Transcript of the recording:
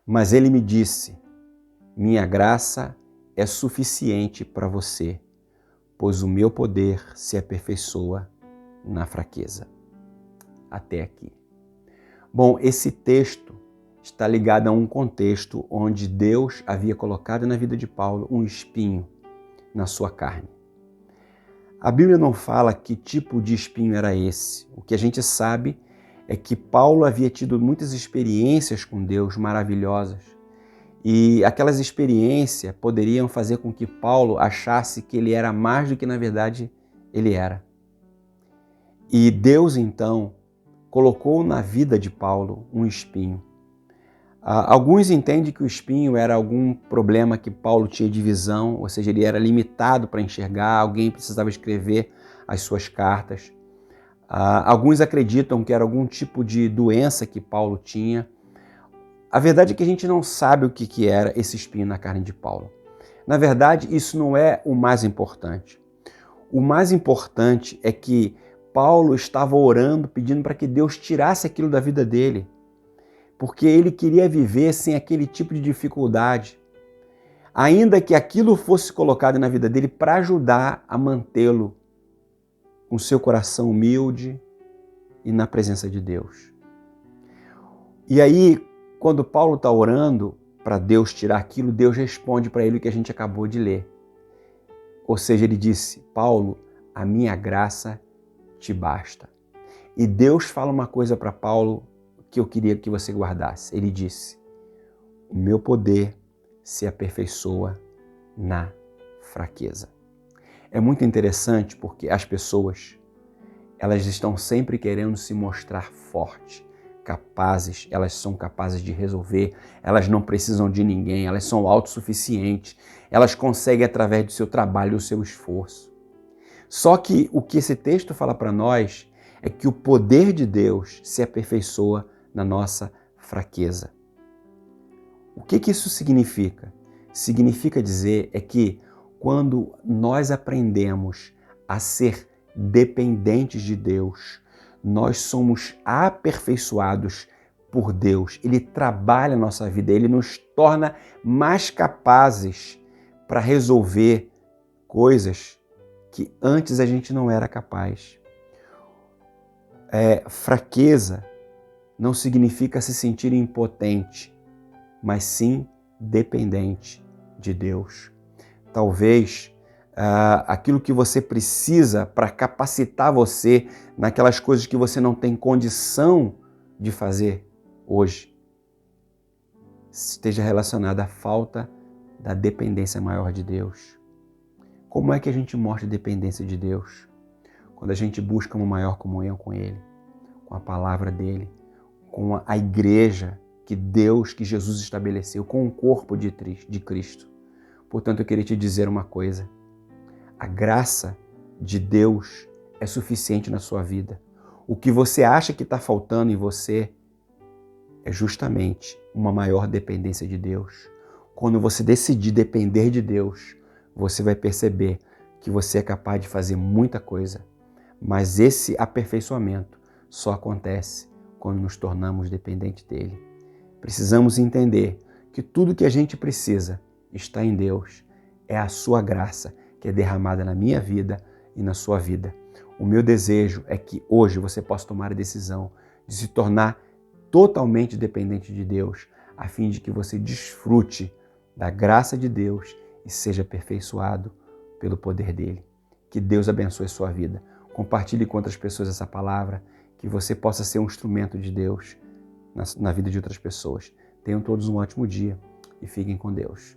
Mas ele me disse: minha graça é suficiente para você, pois o meu poder se aperfeiçoa na fraqueza. Até aqui. Bom, esse texto está ligado a um contexto onde Deus havia colocado na vida de Paulo um espinho na sua carne. A Bíblia não fala que tipo de espinho era esse. O que a gente sabe é que Paulo havia tido muitas experiências com Deus maravilhosas. E aquelas experiências poderiam fazer com que Paulo achasse que ele era mais do que na verdade ele era. E Deus então colocou na vida de Paulo um espinho. Alguns entendem que o espinho era algum problema que Paulo tinha de visão, ou seja, ele era limitado para enxergar, alguém precisava escrever as suas cartas. Alguns acreditam que era algum tipo de doença que Paulo tinha. A verdade é que a gente não sabe o que era esse espinho na carne de Paulo. Na verdade, isso não é o mais importante. O mais importante é que Paulo estava orando, pedindo para que Deus tirasse aquilo da vida dele, porque ele queria viver sem aquele tipo de dificuldade, ainda que aquilo fosse colocado na vida dele para ajudar a mantê-lo com seu coração humilde e na presença de Deus. E aí, quando Paulo está orando para Deus tirar aquilo, Deus responde para ele o que a gente acabou de ler. Ou seja, ele disse: Paulo, a minha graça te basta. E Deus fala uma coisa para Paulo que eu queria que você guardasse. Ele disse: o meu poder se aperfeiçoa na fraqueza. É muito interessante porque as pessoas, elas estão sempre querendo se mostrar fortes, capazes, elas são capazes de resolver, elas não precisam de ninguém, elas são autossuficientes, elas conseguem através do seu trabalho, do seu esforço. Só que o que esse texto fala para nós é que o poder de Deus se aperfeiçoa na nossa fraqueza. O que isso significa? Significa dizer é que quando nós aprendemos a ser dependentes de Deus, nós somos aperfeiçoados por Deus. Ele trabalha a nossa vida, Ele nos torna mais capazes para resolver coisas que antes a gente não era capaz. Fraqueza não significa se sentir impotente, mas sim dependente de Deus. Talvez aquilo que você precisa para capacitar você naquelas coisas que você não tem condição de fazer hoje esteja relacionada à falta da dependência maior de Deus. Como é que a gente mostra dependência de Deus? Quando a gente busca uma maior comunhão com Ele, com a palavra dEle, com a igreja que Jesus estabeleceu, com o corpo de Cristo. Portanto, eu queria te dizer uma coisa. A graça de Deus é suficiente na sua vida. O que você acha que está faltando em você é justamente uma maior dependência de Deus. Quando você decidir depender de Deus, você vai perceber que você é capaz de fazer muita coisa. Mas esse aperfeiçoamento só acontece quando nos tornamos dependentes dele. Precisamos entender que tudo que a gente precisa está em Deus. É a sua graça que é derramada na minha vida e na sua vida. O meu desejo é que hoje você possa tomar a decisão de se tornar totalmente dependente de Deus, a fim de que você desfrute da graça de Deus e seja aperfeiçoado pelo poder dele. Que Deus abençoe a sua vida. Compartilhe com outras pessoas essa palavra, que você possa ser um instrumento de Deus na vida de outras pessoas. Tenham todos um ótimo dia e fiquem com Deus.